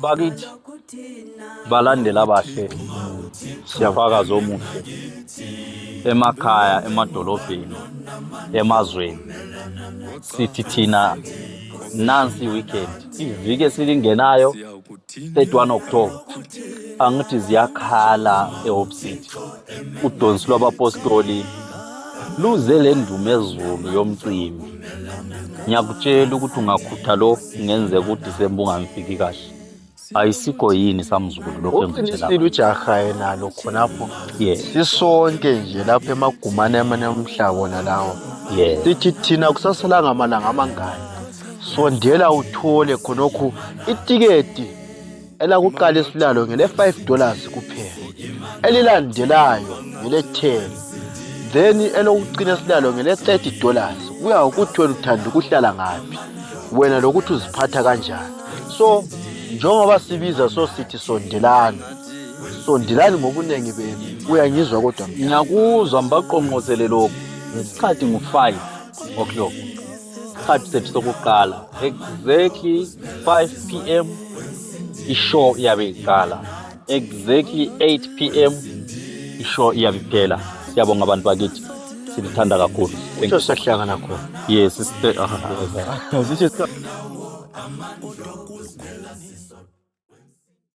Bakithi balandela abahle siyafakaza omuhle emakhaya, emadolobheni, emazweni. Sithi thina nansi weekend iviki esilingenayo 31 October angithi ziyakhala eHope City. Udonsi lwabapostoli luze le ndumo ezulu yomcimbi. Ngiyakutshela ukuthi ungakhutha lo ngenzeka ukuthi December ungamfiki kahle. Ayisikho yini samzulu lokho engitshela. Uqinisile ujaha yena lo khonapho. Sisonke nje lapha emagumane omhlaba wona lawo. Sithi thina kusaselanga amalanga amangaki. Sondela uthole khonokho itiketi elakuqala isilalo ngele $5 kuphela. Elilandelayo ngele 10. Then elokucina isilalo ngele $30. Kuya ukuthi wena uthanda ukuhlala ngaphi. Wena lokuthi uziphatha kanjani. So njengoba sibiza so sithi sondelani. Sondelani ngobunengi benu. Uyangizwa kodwa ngiyakuzwa mbaqonqosele lokho. Isikhathi ngo5 o'clock. Isikhathi sethu sokuqala exactly 5 p.m. ishow iyabe iqala. Exactly 8 p.m. ishow iyabe iphela. Siyabonga abantu bakithi. Sithanda kakhulu. Utho sahlangana khona. Yes, sister.